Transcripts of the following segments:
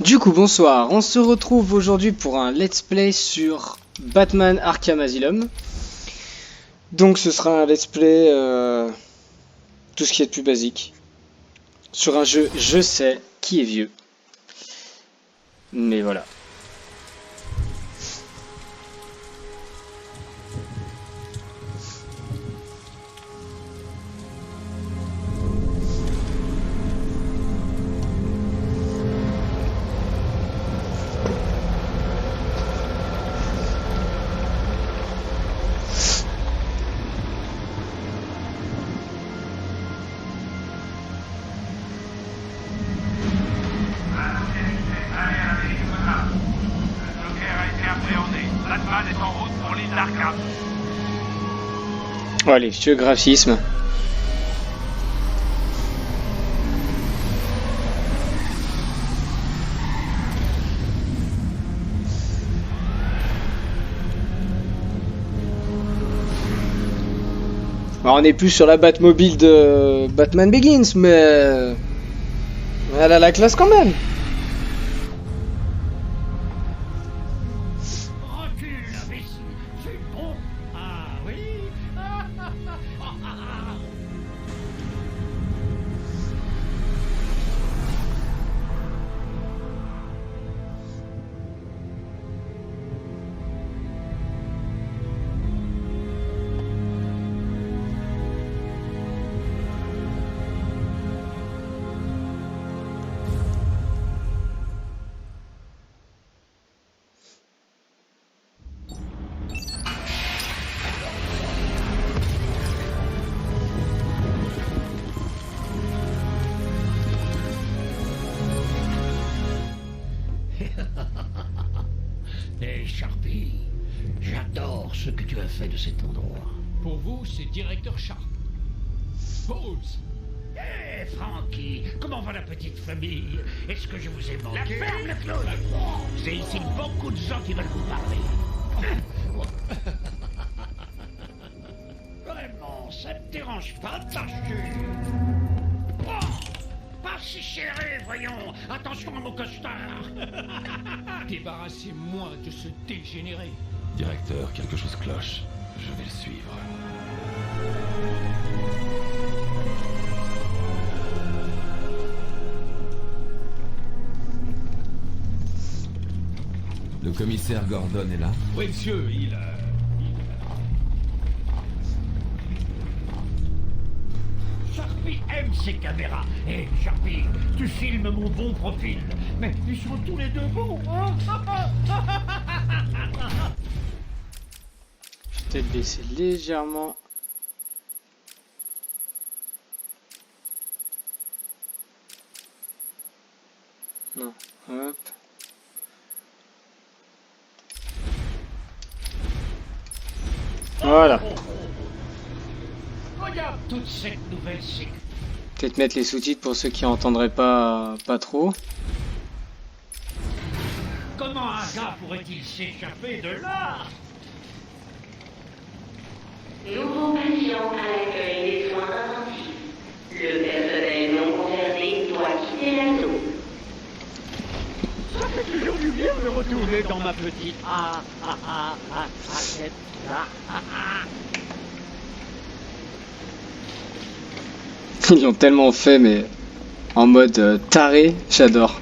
Du coup, bonsoir, on se retrouve aujourd'hui pour un let's play sur Batman Arkham Asylum. Donc ce sera un let's play, tout ce qui est de plus basique. Sur un jeu, je sais, qui est vieux. Mais voilà. Oh, les vieux graphismes. Alors, on n'est plus sur la Batmobile de Batman Begins, mais elle a la classe quand même. Recule, imbécile. C'est bon. Ah oui. Hé, Sharpie, j'adore ce que tu as fait de cet endroit. Pour vous, c'est directeur Sharp. Pause. Hé, Frankie, comment va la petite famille? Est-ce que je vous ai manqué? La ferme, le clown. C'est ici beaucoup de gens qui veulent vous parler. Vraiment, ça ne te dérange pas de marcher? Pas si serré, voyons. Attention à mon costard. Débarrassez-moi de ce dégénéré. Directeur, quelque chose cloche. Je vais le suivre. Le commissaire Gordon est là? Oui, monsieur, il... Sharpie aime ses caméras. Hé, Sharpie, tu filmes mon bon profil. Mais ils sont tous les deux bons, hein? Je vais peut-être baisser légèrement. Non, hop. Voilà. Regarde toute cette nouvelle séquence. Peut-être mettre les sous-titres pour ceux qui entendraient pas trop. Comment un gars pourrait-il s'échapper de là? Nouveau patient à l'accueil des soins intensifs. Le personnel non concerné doit quitter la zone. Ça fait toujours du bien de retourner dans ma petite tête là. Ils l'ont tellement fait, mais en mode taré, j'adore.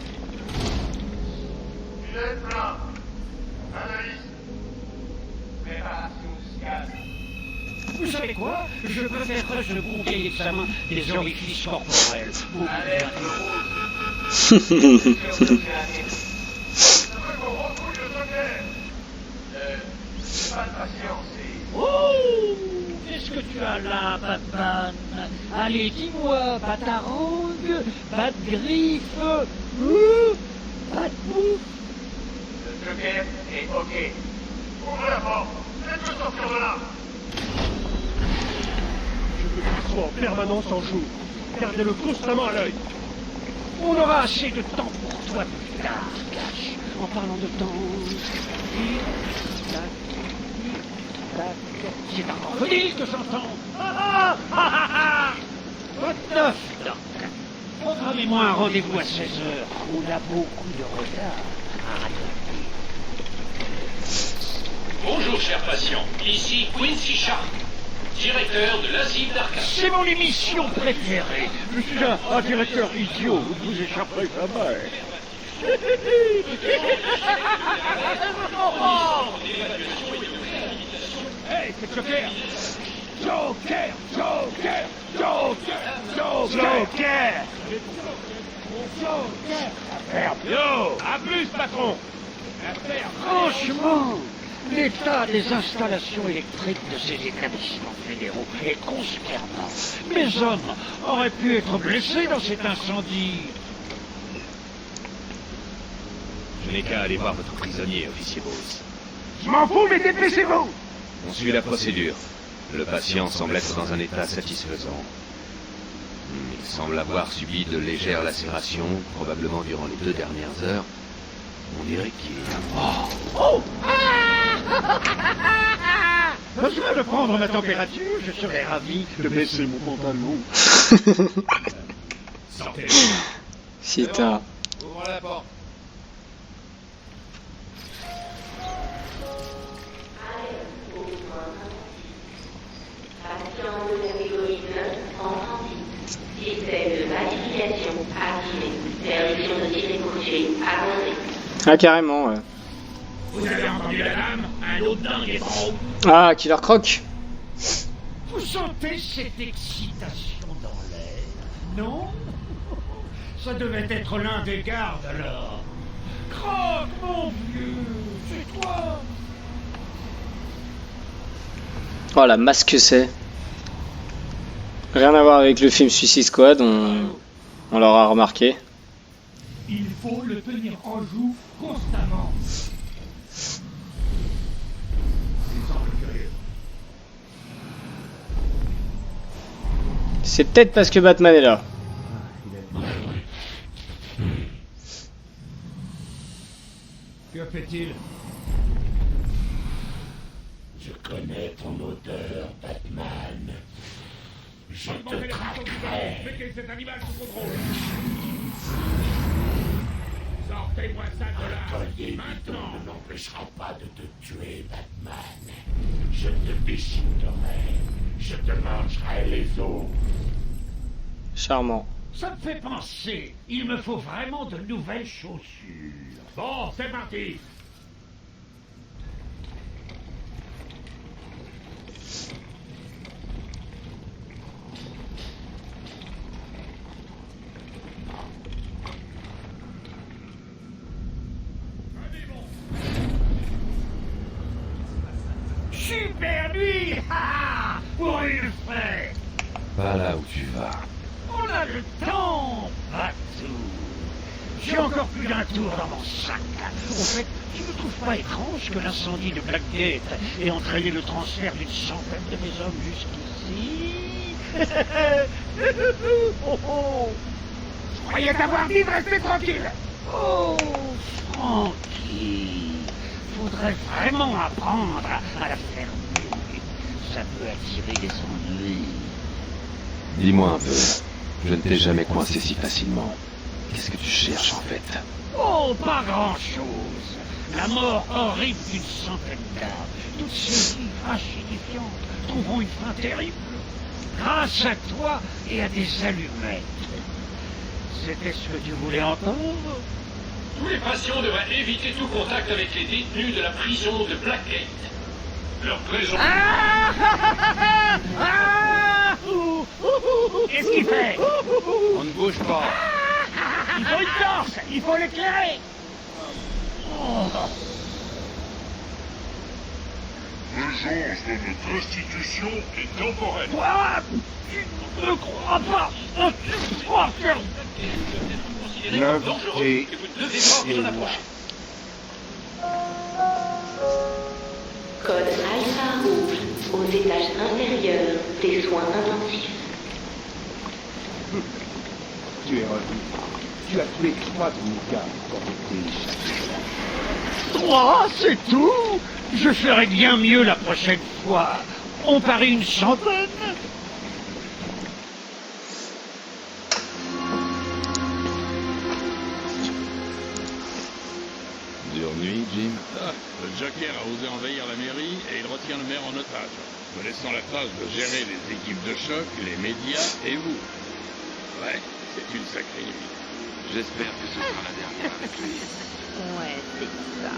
Vous savez quoi? Je préférerais ce bon vieil examen des orifices corporels. Oh! Qu'est-ce que tu as là, Batman? Allez, dis-moi, pas ta rangue, pas de griffe, pas de bouffe. Le Joker est OK. Ouvrez la porte. Faites-le sortir de là. Je veux qu'il soit en permanence en jour. Gardez-le constamment à l'œil. On aura assez de temps pour toi plus tard, Cash. En parlant de temps... Tic-tac, tic-tac. C'est un crocodile que j'entends. Quoi de neuf, Doc? Programmez-moi un rendez-vous à 16h. On a beaucoup de retard à rattraper. Bonjour, cher patient. Ici Quincy Sharp, directeur de l'asile d'Arkham. C'est mon émission préférée. Je suis un directeur idiot. Vous vous échapperez jamais. Hey, c'est Joker! Joker! Joker! Joker! Joker! Joker! Yo! À plus, patron! Franchement, l'état des installations électriques de ces établissements fédéraux est consternant. Mes hommes auraient pu être blessés dans cet incendie. Je n'ai qu'à aller voir votre prisonnier, officier Bose. Je m'en fous, mais dépêchez-vous! On suit la procédure. Le patient semble être dans un état satisfaisant. Il semble avoir subi de légères lacérations, probablement durant les 2 dernières heures. On dirait qu'il est mort. Besoin de prendre ma température, je serais ravi de baisser mon pantalon. Sortez. Sita. Ouvre la porte. Patient de catégorie 9 en transit. Système de pacification activé. Permission de tirer poursuite avancée. Ah, carrément, ouais. Vous avez entendu la dame? Un autre dingue est en haut. Ah, Killer Croc. Vous sentez cette excitation dans l'air, non? Ça devait être l'un des gardes alors. Croc, mon vieux, c'est toi. Oh, la masse que c'est. Rien à voir avec le film Suicide Squad, on l'aura remarqué. Il faut le tenir en joue constamment. C'est peut-être parce que Batman est là. Que fait-il? Je connais ton odeur, Batman. Je te traquerai. Mettez cet animal sous contrôle. Sortez-moi ça de là. Maintenant. ne m'empêchera pas de te tuer, Batman. Je te déchiqueterai. Je te mangerai les os. Charmant. Ça me fait penser, il me faut vraiment de nouvelles chaussures. Bon, c'est parti. Super nuit, pour une fête. Pas là où tu vas. On a le temps, Batou. J'ai encore plus d'un tour dans mon sac. Au fait, tu ne trouves pas étrange que l'incendie de Blackgate ait entraîné le transfert d'une centaine de mes hommes jusqu'ici? Je croyais t'avoir dit de rester tranquille. Oh, Frankie. Faudrait vraiment apprendre à la fermer. Ça peut attirer des ennuis. Dis-moi un peu. Je ne t'ai jamais coincé si facilement. Qu'est-ce que tu cherches en fait? Oh, pas grand-chose. La mort horrible d'une centaine d'âmes. Toutes ces vies rachidifiantes trouveront une fin terrible. Grâce à toi et à des allumettes. C'était ce que tu voulais entendre? Tous les patients devraient éviter tout contact avec les détenus de la prison de Blackgate. Leur prison... Qu'est-ce qu'il fait? On ne bouge pas. Il faut une torche. Il faut l'éclairer. L'urgence de notre institution est temporaire. Toi, tu ne crois pas. Tu crois que... Considérez comme dangereux et vous ne devez pas vous en approcher. Code Alpha Rouge aux étages inférieurs des soins intensifs. Tu es revenu. Tu as tué 3 de nos gars quand t'étais échappé. 3, c'est tout. Je ferai bien mieux la prochaine fois. On parie une centaine. dure nuit, Jim. Ah, le Joker a osé envahir la mairie et il retient le maire en otage, me laissant la tâche de gérer les équipes de choc, les médias et vous. Ouais, c'est une sacrée nuit. J'espère que ce sera la dernière avec lui. Ouais, c'est ça.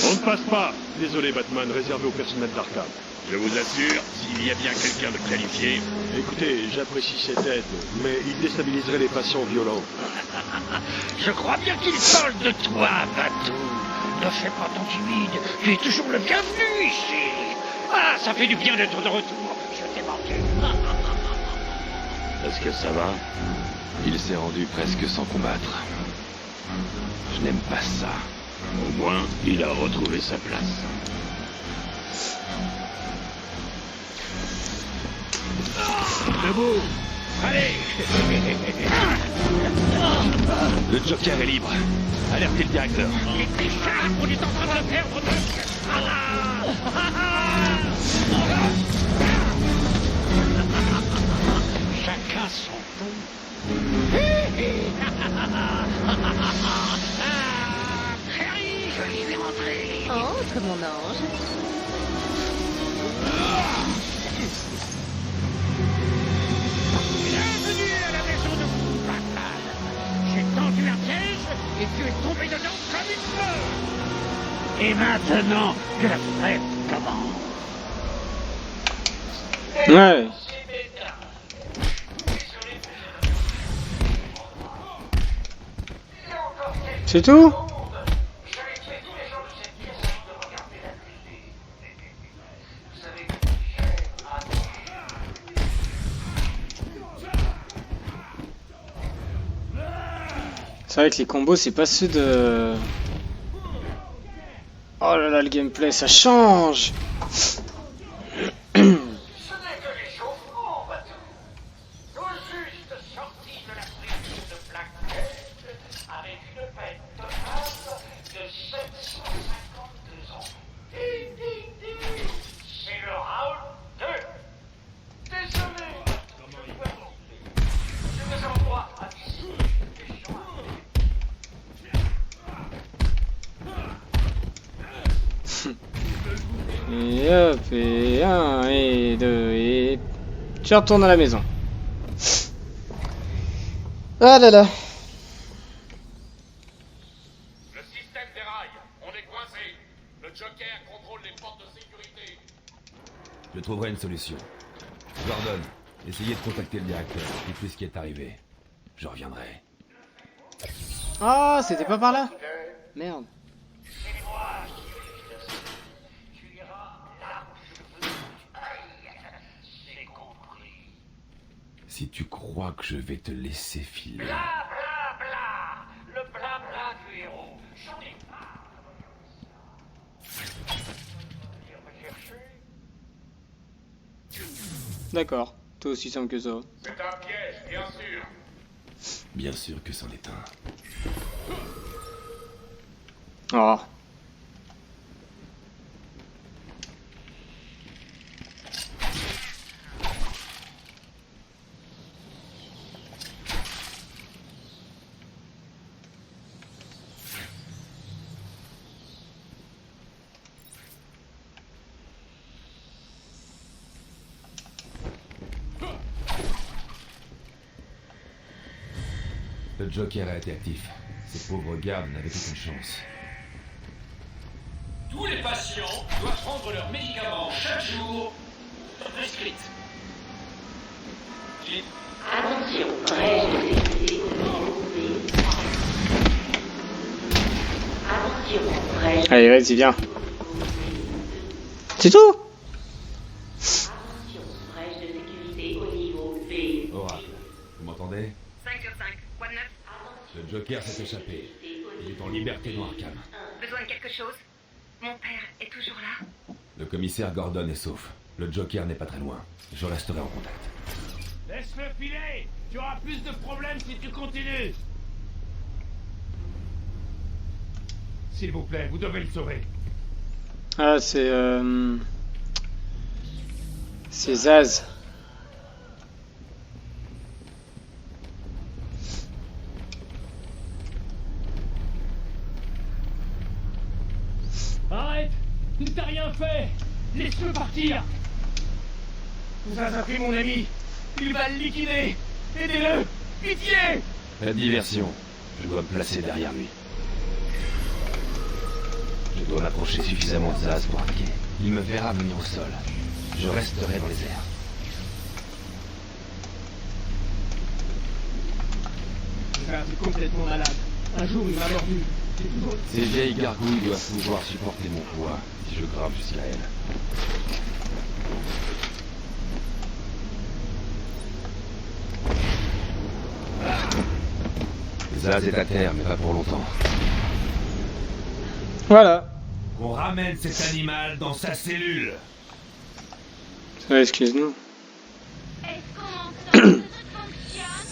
On ne passe pas. Désolé, Batman, réservé au personnel d'Arkham. Je vous assure, s'il y a bien quelqu'un de qualifié... Écoutez, j'apprécie cette aide, mais il déstabiliserait les patients violents. Je crois bien qu'il parle de toi, Batou. Ne fais pas ton timide, tu es toujours le bienvenu ici. Ah, ça fait du bien d'être de retour. Je t'ai manqué. Est-ce que ça va? Il s'est rendu presque sans combattre. Je n'aime pas ça. Au moins, il a retrouvé sa place. Debout. Allez. Le Joker est libre. Alertez le directeur. Les pichards, on est en train de perdre de... Chacun son tour. Harry, je suis rentré. Entre, mon ange. Bienvenue à la maison de Batman. J'ai tendu un piège et tu es tombé dedans comme une fleur. Et maintenant que la fête commence. Ouais. C'est tout? C'est vrai que les combos, c'est pas ceux de... Oh là là, le gameplay, ça change. Et hop, et 1, et 2, et... Tu retournes à la maison. Ah là là. Le système déraille. On est coincé. Le Joker contrôle les portes de sécurité. Je trouverai une solution. Gordon, essayez de contacter le directeur. Dites-lui ce qui est arrivé. Je reviendrai. Ah, c'était pas par là? Merde. Si tu crois que je vais te laisser filer... Bla bla bla. Le bla bla du héros. J'en ai marre. D'accord, tout aussi simple que ça. C'est un piège, bien sûr. Bien sûr que c'en est un. Oh. Le Joker a été actif. Ces pauvres gardes n'avaient aucune chance. Tous les patients doivent prendre leurs médicaments chaque jour prescrits. Attention, règle de sécurité au niveau B. Attention, règle. Allez, vas-y, viens. C'est tout? Attention, règle de sécurité au niveau B. Oracle, vous m'entendez? 5 sur 5. Quoi de neuf? Le Joker s'est échappé. Il est en liberté dans Arkham. Besoin de quelque chose? Mon père est toujours là? Le commissaire Gordon est sauf. Le Joker n'est pas très loin. Je resterai en contact. Laisse-le filer. Tu auras plus de problèmes si tu continues. S'il vous plaît, vous devez le sauver. Ah, c'est... C'est Zaz. Arrête! Il t'a rien fait! Laisse-le partir! Vous avez pris mon ami! Il va le liquider! Aidez-le! Pitié! La diversion. Je dois me placer derrière lui. Je dois m'approcher suffisamment de Zaz pour attaquer. Il me verra venir au sol. Je resterai dans les airs. C'est un truc complètement malade. Un jour, il m'a mordu. Ces vieilles gargouilles doivent pouvoir supporter mon poids si je grimpe jusqu'à elle. Zaz est à terre, mais pas pour longtemps. Voilà. On ramène cet animal dans sa cellule. Ouais, excuse-nous. Est-ce qu'on entend que tout fonctionne?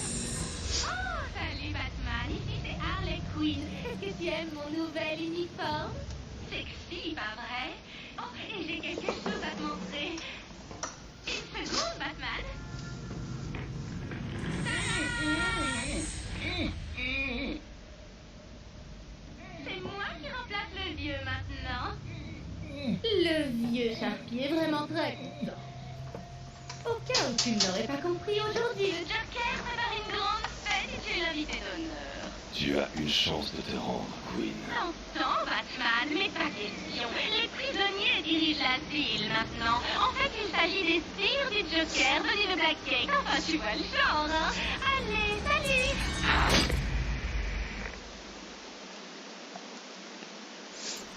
Oh, salut Batman, ici c'est Harley Quinn. Est-ce que tu aimes mon nouvel uniforme? Sexy, pas vrai? Oh, et j'ai quelque chose à te montrer. Une seconde, Batman. C'est moi qui remplace le vieux maintenant. Le vieux Sharpie est vraiment très content. Au cas où tu ne l'aurais pas compris, aujourd'hui, le Joker prépare une grande fête et tu es l'invité d'honneur. Tu as une chance de te rendre, Queen. T'entends, Batman, mais pas question. Les prisonniers dirigent l'asile maintenant. En fait, il s'agit des sbires du Joker venus de Blackgate. Enfin, tu vois le genre, hein. Allez, salut!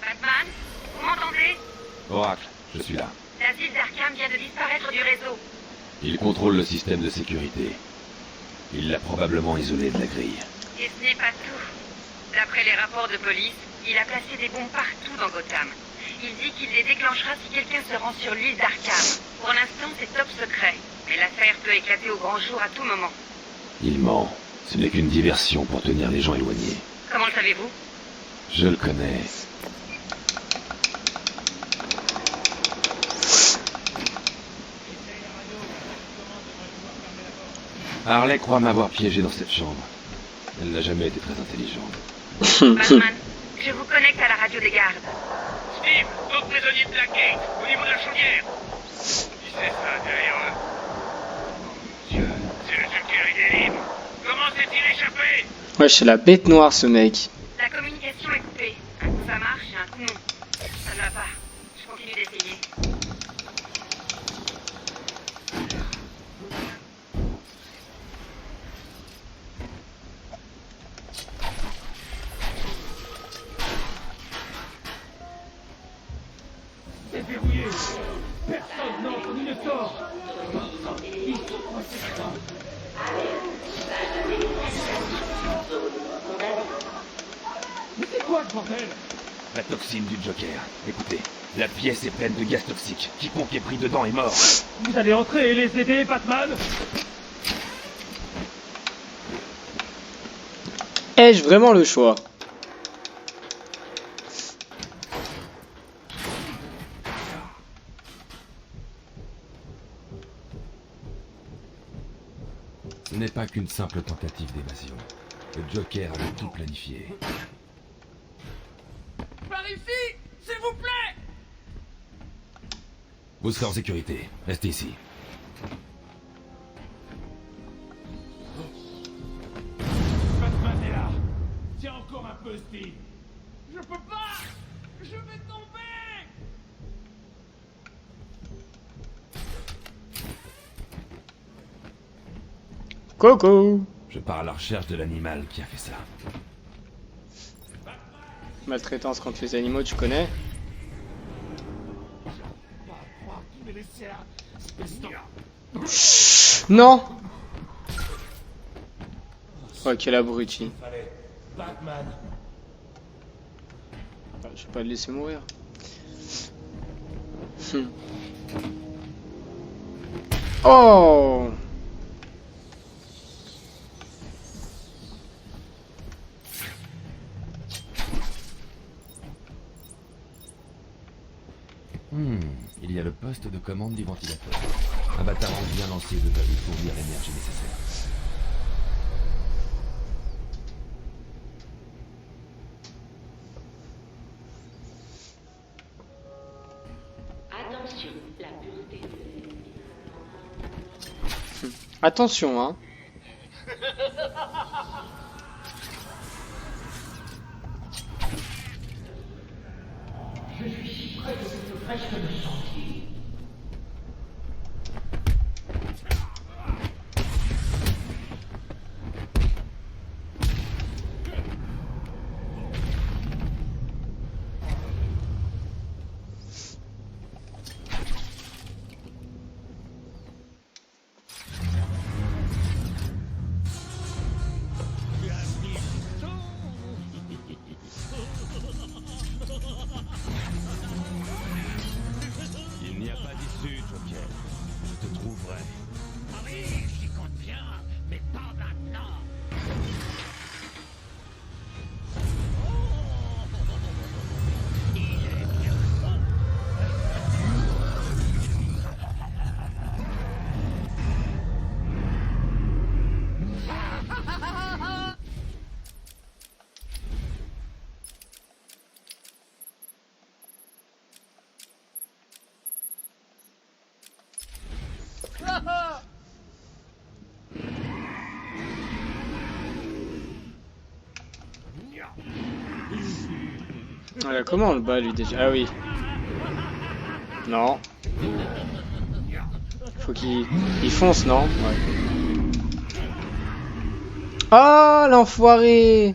Batman, vous m'entendez? Oracle, je suis là. L'asile d'Arkham vient de disparaître du réseau. Il contrôle le système de sécurité. Il l'a probablement isolé de la grille. Et ce n'est pas tout. D'après les rapports de police, il a placé des bombes partout dans Gotham. Il dit qu'il les déclenchera si quelqu'un se rend sur l'île d'Arkham. Pour l'instant, c'est top secret. Mais l'affaire peut éclater au grand jour à tout moment. Il ment. Ce n'est qu'une diversion pour tenir les gens éloignés. Comment le savez-vous? Je le connais. Harley croit m'avoir piégé dans cette chambre. Elle n'a jamais été très intelligente. Batman, je vous connecte à la radio des gardes. Steve, d'autres prisonniers de Blackgate, au niveau de la chaudière. Qui c'est ça, derrière eux? Mon Dieu, c'est le Joker, il est libre. Comment s'est-il échappé? Ouais, c'est la bête noire, ce mec. La communication est coupée. Un coup ça marche et un coup non. Ça ne va pas. Je continue d'essayer. C'est verrouillé! Personne n'entre ni ne sort! Mais c'est quoi ce bordel? La toxine du Joker. Écoutez, la pièce est pleine de gaz toxiques. Quiconque est pris dedans est mort. Vous allez entrer et les aider, Batman? Ai-je vraiment le choix? Ce n'est pas qu'une simple tentative d'évasion. Le Joker avait tout planifié. Par ici, s'il vous plaît! Vous serez en sécurité. Restez ici. Batman est là! Tiens encore un peu, Steve! Je peux pas! Je vais tomber! Coco! Je pars à la recherche de l'animal qui a fait ça. Maltraitance contre les animaux, tu connais? Non! Oh, quel abruti. Batman! Je vais pas le laisser mourir. Oh! Il y a le poste de commande du ventilateur. Un bataillon bien lancé devrait lui fournir l'énergie nécessaire. Attention, la pureté. Attention, hein. Je suis si près que je peux presque le sentir. Il n'y a pas d'issue, Joker. Je te trouverai. Ah oui, j'y compte bien, mais pas maintenant. Il est bien. Voilà, comment on le bat lui déjà? Ah oui. Non. Faut qu'il fonce, non? Ouais. Ah, l'enfoiré!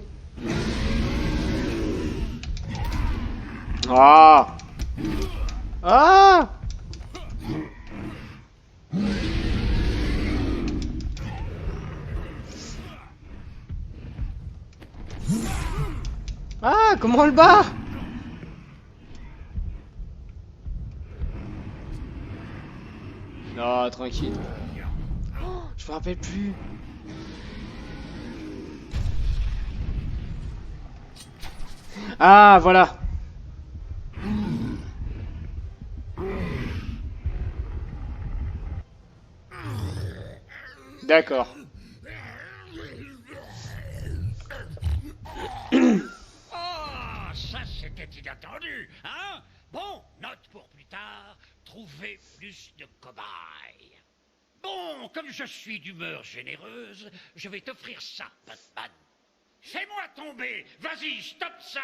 Ah! Ah! Ah, comment on le bat? Non, tranquille. Oh, je me rappelle plus. Ah, voilà. D'accord. Oh, ça c'était inattendu, hein? Bon, note pour plus tard, trouver plus de cobayes. Bon, comme je suis d'humeur généreuse, je vais t'offrir ça, Batman. Fais-moi tomber, vas-y, stoppe ça,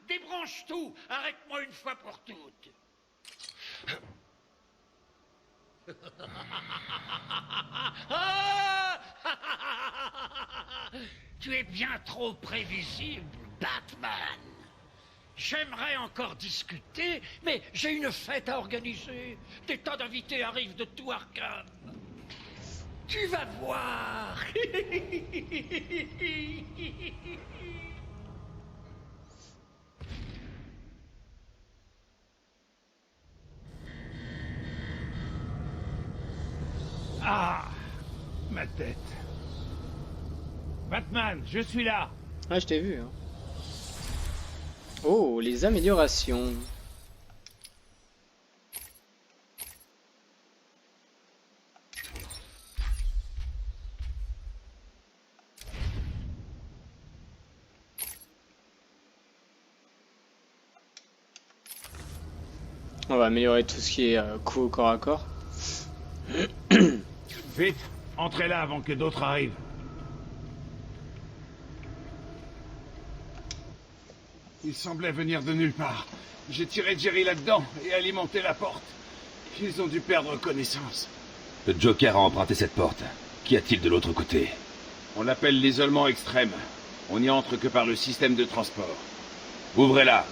débranche tout, arrête-moi une fois pour toutes. Tu es bien trop prévisible, Batman. J'aimerais encore discuter, mais j'ai une fête à organiser. Des tas d'invités arrivent de tout Arkham. Tu vas voir. Ah, ma tête. Batman, je suis là. Ah, je t'ai vu, hein. Oh, les améliorations. On va améliorer tout ce qui est coup au corps à corps. Vite, entrez là avant que d'autres arrivent. Il semblait venir de nulle part. J'ai tiré Jerry là-dedans et alimenté la porte. Ils ont dû perdre connaissance. Le Joker a emprunté cette porte. Qu'y a-t-il de l'autre côté? On l'appelle l'isolement extrême. On n'y entre que par le système de transport. Ouvrez-la.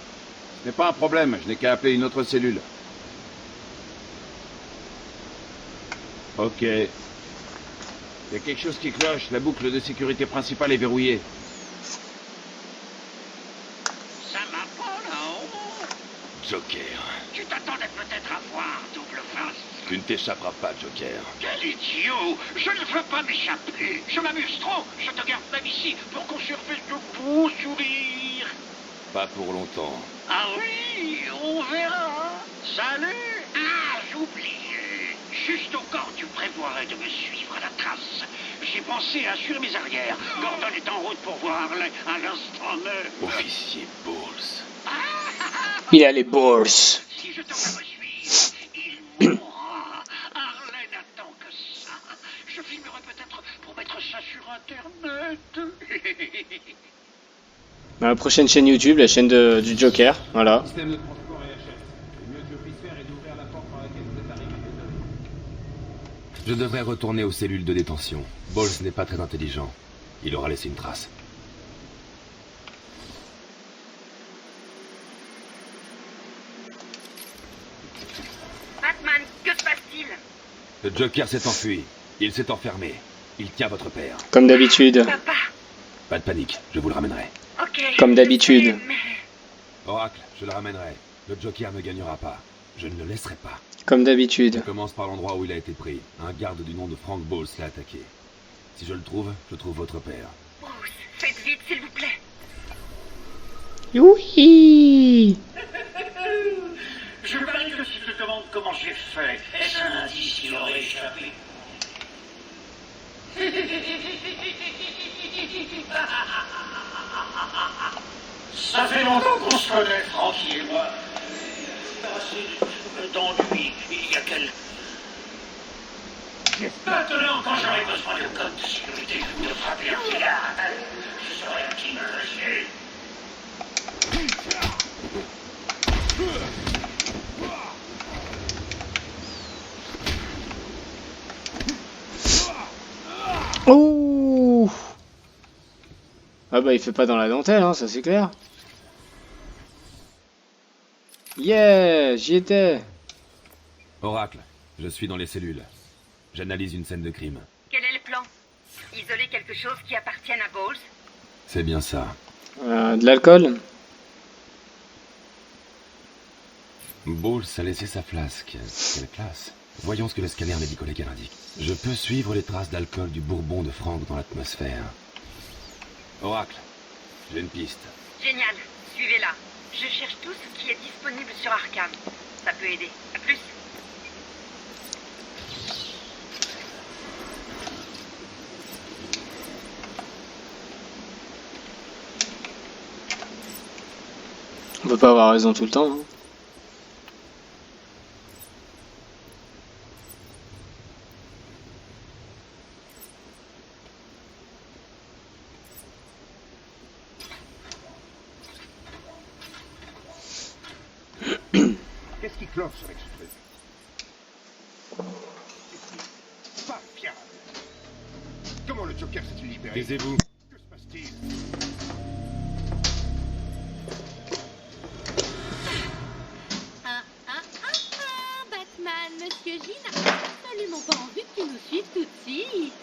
Ce n'est pas un problème, je n'ai qu'à appeler une autre cellule. Ok. Il y a quelque chose qui cloche, la boucle de sécurité principale est verrouillée. Ça va pas, là-haut. Joker. Tu t'attendais peut-être à voir double face. Tu ne t'échapperas pas, Joker. Quel idiot! Je ne veux pas m'échapper. Je m'amuse trop. Je te garde même ici pour conserver de beaux sourires. Pas pour longtemps. Ah oui, on verra. Salut! Ah, j'oubliais. Juste au cas où tu prévoirais de me suivre à la trace. J'ai pensé à assurer mes arrières. Gordon est en route pour voir à l'instant même. Officier Balls. Il a les balls. Si je te vois me suivre, il Internet. Dans la prochaine chaîne YouTube, la chaîne du Joker, voilà. Système de transport et HS. Le mieux que je puisse faire est d'ouvrir la porte par laquelle vous êtes arrivé, désolé. Je devrais retourner aux cellules de détention. Bowles n'est pas très intelligent. Il aura laissé une trace. Batman, que se passe-t-il? Le Joker s'est enfui. Il s'est enfermé. Il tient votre père. Comme d'habitude. Papa. Pas de panique, je vous le ramènerai. Ok. Comme d'habitude. Mais... Oracle, je le ramènerai. Le Joker ne gagnera pas. Je ne le laisserai pas. Comme Je d'habitude. commence par l'endroit où il a été pris. Un garde du nom de Frank Bowles l'a attaqué. Si je le trouve, je trouve votre père. Bruce, faites vite, s'il vous plaît. Oui. Je parie que si je te demande comment j'ai fait, est-ce un indice qui aurait échappé? Ça fait longtemps qu'on se connaît, Francky et moi. Assez d'ennui il y a quelques... Maintenant, quand j'aurai besoin de code de sécurité ou de frapper un cigare, je saurai à qui m'adresser. Oh. Ah bah il fait pas dans la dentelle, hein, ça c'est clair. Yeah, j'y étais. Oracle, je suis dans les cellules. J'analyse une scène de crime. Quel est le plan? Isoler quelque chose qui appartienne à Bowles? C'est bien ça. De l'alcool. Bowles a laissé sa flasque. Quelle classe. Voyons ce que le scanner médico-légal indique. Je peux suivre les traces d'alcool du bourbon de Frank dans l'atmosphère. Oracle, j'ai une piste. Génial, suivez-la. Je cherche tout ce qui est disponible sur Arkham. Ça peut aider. À plus. On peut pas avoir raison tout le temps. Hein. Qu'est-ce qui cloche avec ce truc? Pas fiable. Comment le Joker s'est-il libéré? Taisez-vous. Que se passe-t-il? Batman, Monsieur J n'a absolument pas envie que tu nous suives tout de suite.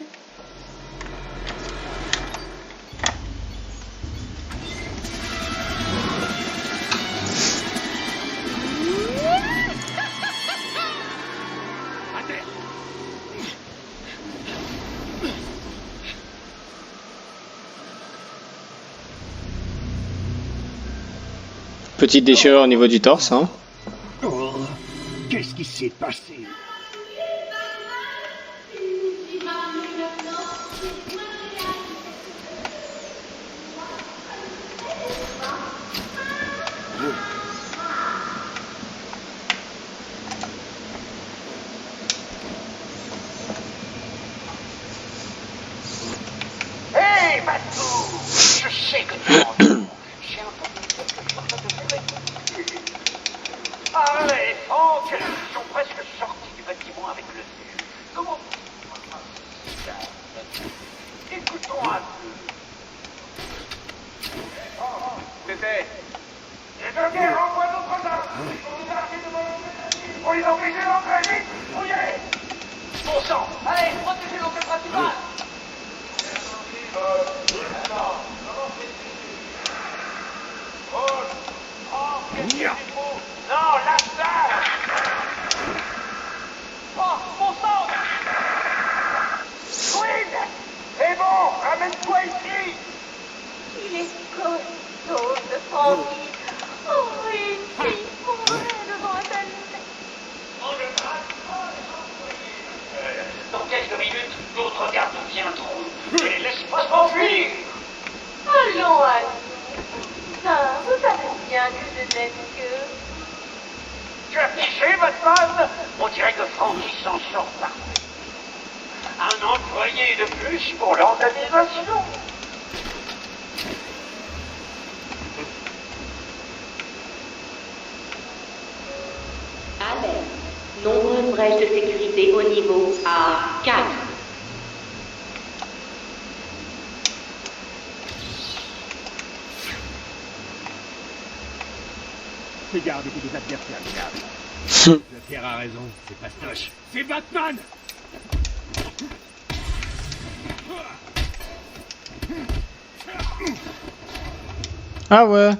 Petite déchirure au niveau du torse, hein. Oh, qu'est-ce qui s'est passé? Hey, Batou! Je sais que tu m'entends. J'ai entendu quelque chose de vrai. Allez, Franck, ils sont presque sortis du bâtiment avec le feu. Comment... Écoutons un peu. Oh, Pépé. Les deux guerres envoient d'autres armes. Pour les obliger d'entrer vite. Fouillez. Bon sang. Allez, protégez l'entrée principale. Non, la salle. Oh, mon sang. Queen. C'est bon, ramène-toi ici. Il est costaud, ce Francky. Oh oui, il pourrait devant un tel... Dans quelques minutes, d'autres gardes viendront. Et laisse-moi s'enfuir. Allons, Annie. Ah, vous savez bien que je n'aime que... Tu as piché, Batman? On dirait que Francky s'en sort pas. Un employé de plus pour l'organisation. Alerte. Nombre de brèches de sécurité au niveau A4. Ces gardes étaient des adversaires fiables. Le père a raison, c'est Pastoche. C'est Batman! Ah ouais.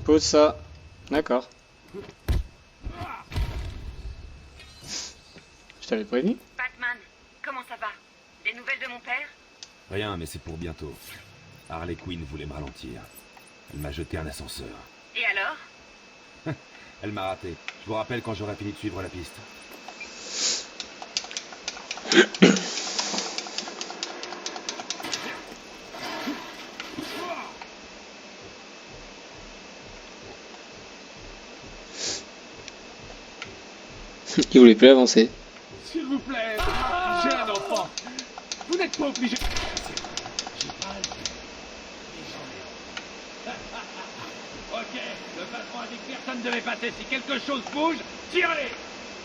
Pose ça. D'accord. Je t'avais prévenu. Batman, comment ça va? Des nouvelles de mon père? Rien, mais c'est pour bientôt. Harley Quinn voulait me ralentir. Elle m'a jeté un ascenseur. Et alors? Elle m'a raté. Je vous rappelle quand j'aurai fini de suivre la piste. Il voulait plus avancer. S'il vous plaît, j'ai un enfant. Vous n'êtes pas obligé. Ok, le patron a dit que personne ne devait passer. Si quelque chose bouge, tirez.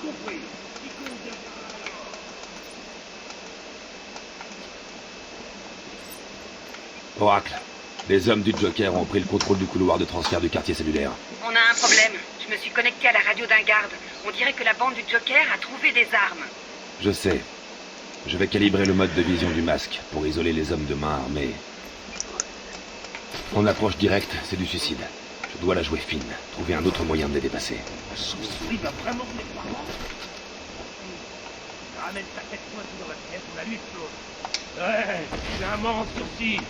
Compris. Qui compte bien Oracle, les hommes du Joker ont pris le contrôle du couloir de transfert du quartier cellulaire. On a un problème. Je me suis connecté à la radio d'un garde. On dirait que la bande du Joker a trouvé des armes. Je sais. Je vais calibrer le mode de vision du masque pour isoler les hommes de main armée. En approche directe, c'est du suicide. Je dois la jouer fine, trouver un autre moyen de les dépasser. Il va vraiment venir par moi. Ramène ta tête pointue dans la pièce, on la lui explose. Ouais, j'ai un mort en sourcil.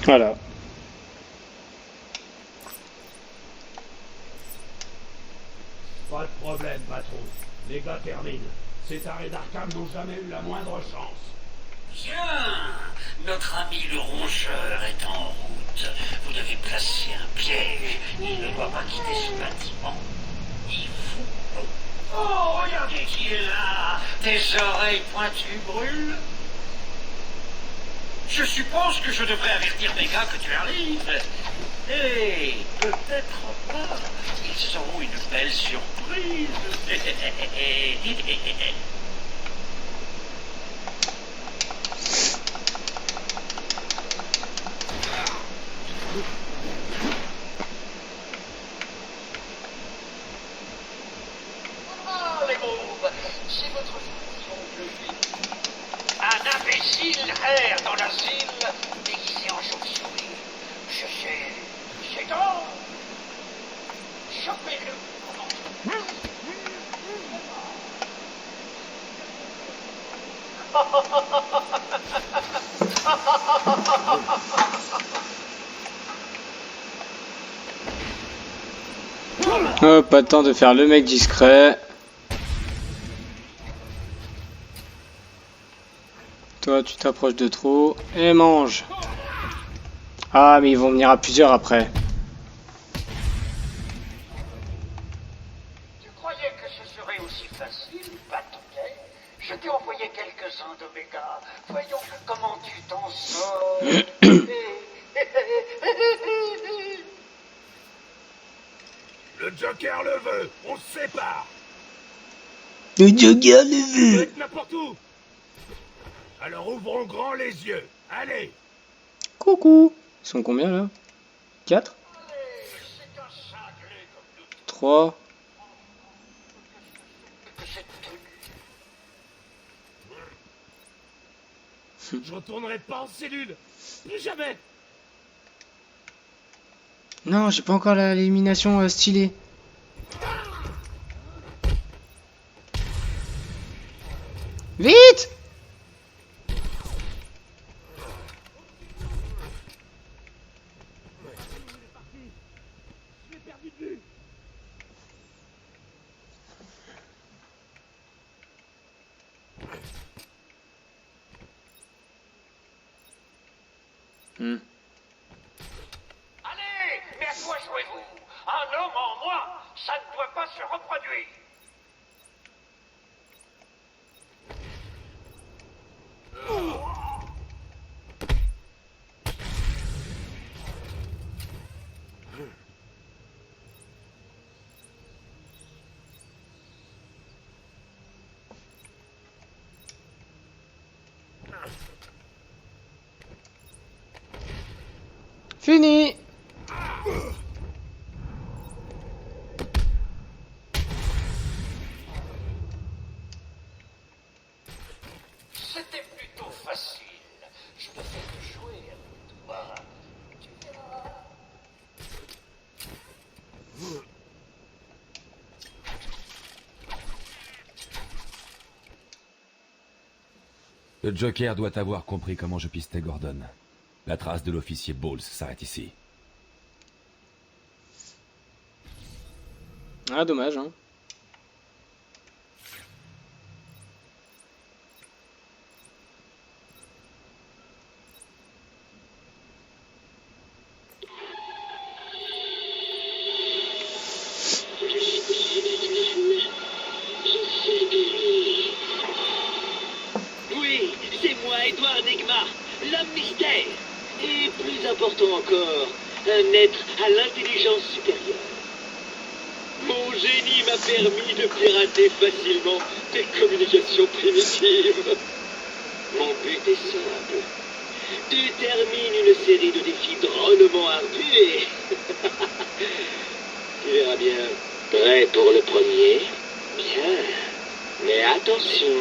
Voilà. Pas de problème, patron. Les gars terminent. Ces tarés d'Arkham n'ont jamais eu la moindre chance. Bien, notre ami le rongeur est en route. Vous devez placer un piège. Il ne doit pas quitter ce bâtiment. Il faut... Oh, regardez qui est là. Tes oreilles pointues brûlent. Je suppose que je devrais avertir mes gars que tu arrives. Et peut-être pas. Ils auront une belle surprise. Ah, les mômes, c'est votre fonction que je vis. Un imbécile erre dans l'asile, déguisé en chauve-souris. Je sais, c'est drôle. Chopez-le. Oh, pas de temps de faire le mec discret. Toi, tu t'approches de trop et mange. Ah, mais ils vont venir à plusieurs après. Tu croyais que ce serait aussi facile, bâtonnet? Je t'ai envoyé quelques-uns de mes gars. Voyons comment tu t'en sors. Le Joker le veut, on se sépare. Le Joker le veut. Faites n'importe où. Alors ouvrons grand les yeux. Allez. Coucou. Ils sont combien là? 4? 3. Je retournerai pas en cellule. Plus jamais. Non, j'ai pas encore l'élimination stylée. Vite! Allez, mais à quoi jouez-vous? Un homme en moins, ça ne doit pas se reproduire. Fini! C'était plutôt facile. Je préfère te jouer avec toi. Tu verras. Le Joker doit avoir compris comment je pistais Gordon. La trace de l'officier Bowles s'arrête ici. Ah, dommage, hein. Oui, c'est moi, Edouard Nigma, l'homme mystère. Et plus important encore, un être à l'intelligence supérieure. Mon génie m'a permis de pirater facilement des communications primitives. Mon but est simple. Tu termines une série de défis drôlement ardus et... tu verras bien. Prêt pour le premier? Bien. Mais attention,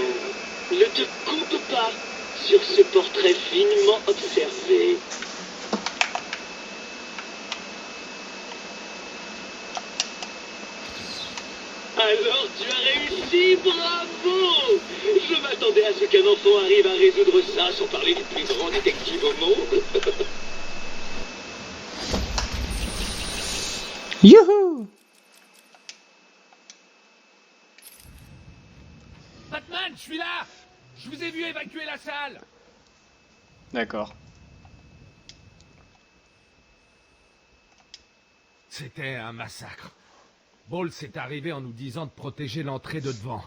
ne te coupe pas sur ce portrait finement observé. Alors tu as réussi, bravo! Je m'attendais à ce qu'un enfant arrive à résoudre ça sans parler du plus grand détective au monde. Youhou! Batman, je suis là! Je vous ai vu évacuer la salle! D'accord. C'était un massacre. Bowles est arrivé en nous disant de protéger l'entrée de devant.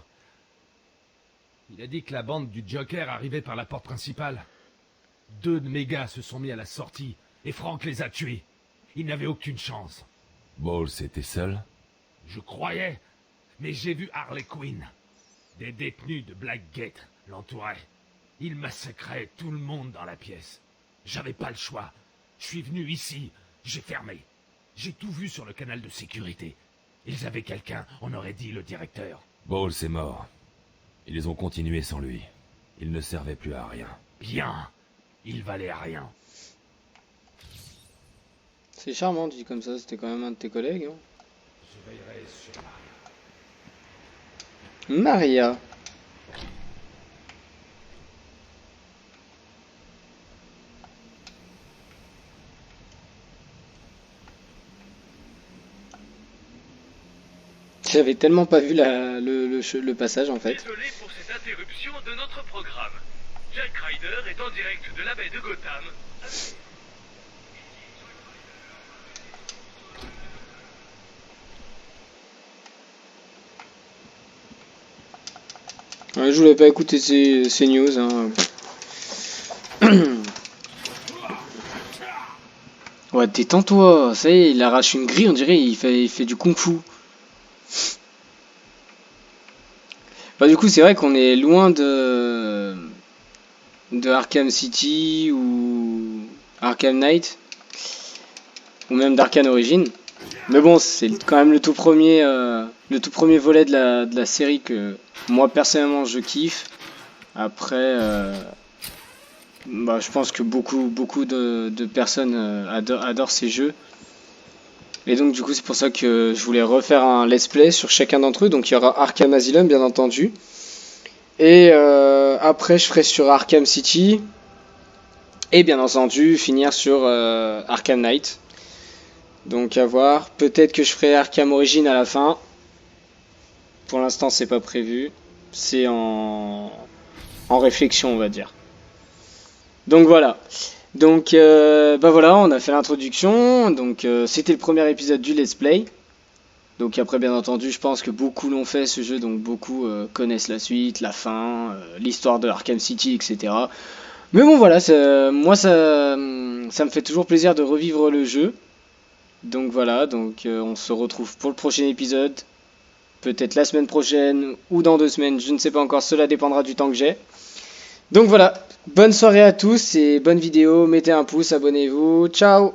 Il a dit que la bande du Joker arrivait par la porte principale. 2 de mes gars se sont mis à la sortie, et Frank les a tués. Ils n'avaient aucune chance. Bowles était seul? Je croyais, mais j'ai vu Harley Quinn. Des détenus de Blackgate l'entouraient. Ils massacraient tout le monde dans la pièce. J'avais pas le choix. Je suis venu ici, j'ai fermé. J'ai tout vu sur le canal de sécurité. Ils avaient quelqu'un, on aurait dit le directeur. Bowles est mort. Ils ont continué sans lui. Il ne servait plus à rien. Bien. Il valait à rien. C'est charmant dit comme ça, c'était quand même un de tes collègues. Hein. Je veillerai sur Maria. J'avais tellement pas vu le passage en fait. Désolé pour cette interruption de notre programme. Jack Ryder est en direct de la baie de Gotham. Ouais, je voulais pas écouter ces news. Hein. Ouais, détends-toi. Ça y est, il arrache une grille, on dirait il fait du kung-fu. Bah, du coup, c'est vrai qu'on est loin de Arkham City ou Arkham Knight ou même d'Arkham Origins. Mais bon, c'est quand même le tout premier volet de la série que moi personnellement je kiffe. Après bah, je pense que beaucoup de personnes adorent ces jeux. Et donc du coup c'est pour ça que je voulais refaire un let's play sur chacun d'entre eux. Donc il y aura Arkham Asylum bien entendu. Et après je ferai sur Arkham City. Et bien entendu finir sur Arkham Knight. Donc à voir. Peut-être que je ferai Arkham Origins à la fin. Pour l'instant c'est pas prévu. C'est en réflexion on va dire. Donc voilà. Donc bah voilà, on a fait l'introduction. Donc c'était le premier épisode du let's play. Donc après bien entendu je pense que beaucoup l'ont fait ce jeu. Donc beaucoup connaissent la suite, la fin, l'histoire de Arkham City, etc. Mais bon voilà, moi ça me fait toujours plaisir de revivre le jeu. Donc voilà, donc on se retrouve pour le prochain épisode. Peut-être la semaine prochaine ou dans 2 semaines, je ne sais pas encore, cela dépendra du temps que j'ai. Donc voilà, bonne soirée à tous et bonne vidéo, mettez un pouce, abonnez-vous, ciao.